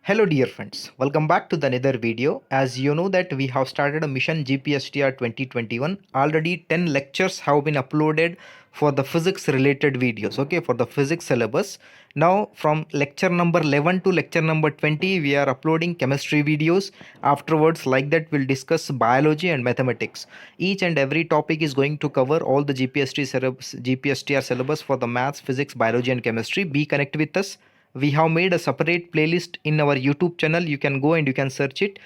Hello dear friends, welcome back to the another video. As you know that we have started a mission GPSTR 2021. Already 10 lectures have been uploaded for the physics related videos, okay, for the physics syllabus. Now from lecture number 11 to lecture number 20 we are uploading chemistry videos. Afterwards, like that, we'll discuss biology and mathematics. Each and every topic is going to cover all the GPSTR syllabus for the maths, physics, biology and chemistry. Be connected with us. We have made a separate playlist in our YouTube channel. You can go and you can search it.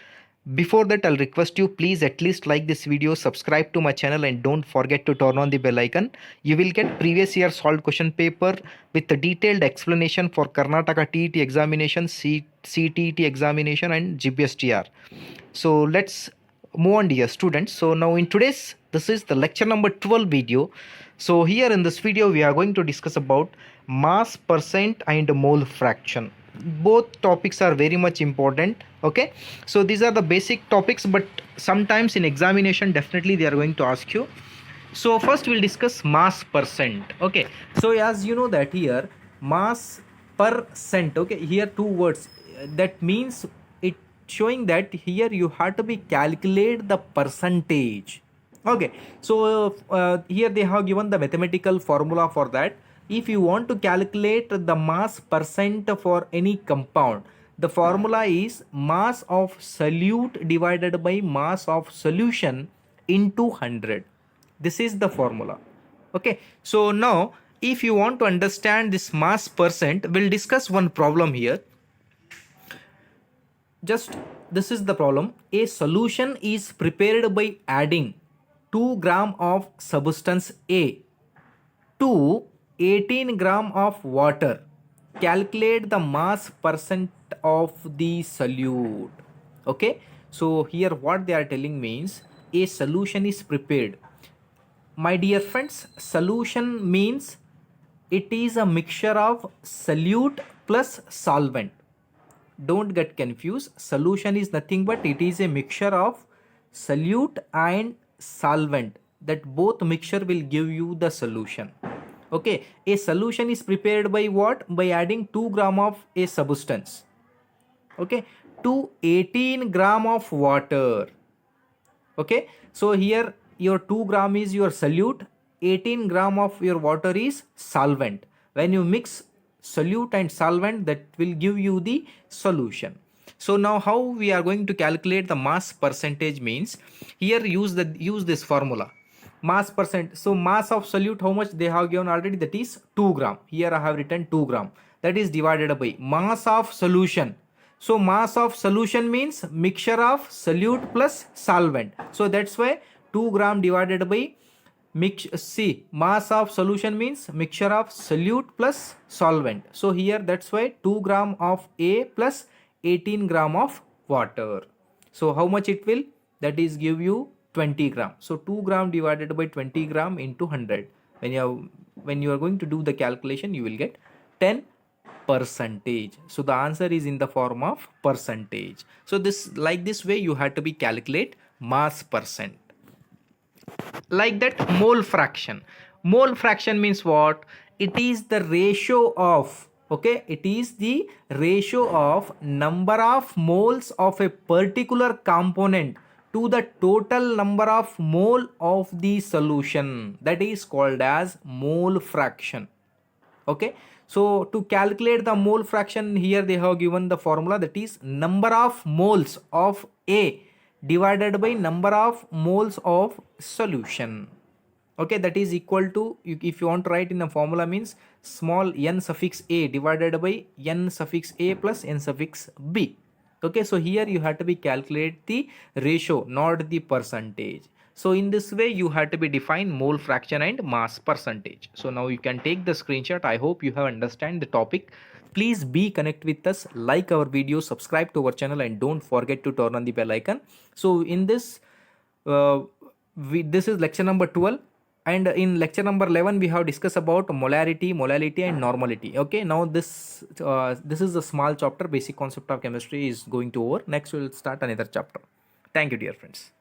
Before that, I'll request you, please at least like this video, subscribe to my channel and don't forget to turn on the bell icon. You will get previous year solved question paper with a detailed explanation for Karnataka TET examination, CTET examination and GPSTR. So let's move on, dear students. So now in today's, this is the lecture number 12 video. So here in this video we are going to discuss about mass percent and mole fraction. Both topics are very much important. Okay, so these are the basic topics, but sometimes in examination definitely they are going to ask you. So first we'll discuss mass percent. Okay, so as you know that here mass percent, okay, here two words, that means it showing that here you have to be calculate the percentage. Okay, so here they have given the mathematical formula for that. If you want to calculate the mass percent for any compound, the formula is mass of solute divided by mass of solution into 100. This is the formula. Okay, so now if you want to understand this mass percent, we'll discuss one problem here. Just this is the problem. A solution is prepared by adding 2 gram of substance A to 18 gram of water. Calculate the mass percent of the solute. Okay, so here what they are telling means a solution is prepared. My dear friends, solution means it is a mixture of solute plus solvent. Don't get confused. Solution is nothing but it is a mixture of solute and solvent. That both mixture will give you the solution. Okay, a solution is prepared by what? By adding 2 gram of a substance, okay, to 18 gram of water. Okay, so here your 2 gram is your solute, 18 gram of your water is solvent. When you mix solute and solvent, that will give you the solution. So now how we are going to calculate the mass percentage means, here use this formula, mass percent. So mass of solute, how much they have given already, that is 2 gram. Here I have written 2 gram, that is divided by mass of solution. So mass of solution means mixture of solute plus solvent. So that's why 2 gram divided by mass of solution means mixture of solute plus solvent. So here that's why 2 gram of A plus 18 gram of water. So how much it will? That is give you 20 gram. So 2 gram divided by 20 gram into 100. When you are going to do the calculation, you will get 10 percentage. So the answer is in the form of percentage. So this, like this way you have to be calculate mass percent. Like that, mole fraction. Mole fraction means what? It is the ratio of, okay, it is the ratio of number of moles of a particular component to the total number of mole of the solution. That is called as mole fraction. Okay, so to calculate the mole fraction, here they have given the formula, that is number of moles of A divided by number of moles of solution. Okay, that is equal to, if you want to write in a formula, means small n suffix A divided by n suffix A plus n suffix B. Okay, so here you have to be calculate the ratio, not the percentage. So in this way you have to be define mole fraction and mass percentage. So now you can take the screenshot. I hope you have understand the topic. Please be connect with us, like our video, subscribe to our channel and don't forget to turn on the bell icon. So in this this is lecture number 12, and in lecture number 11 we have discussed about molarity, molality and normality. Okay, now this is a small chapter, basic concept of chemistry is going to over. Next we will start another chapter. Thank you dear friends.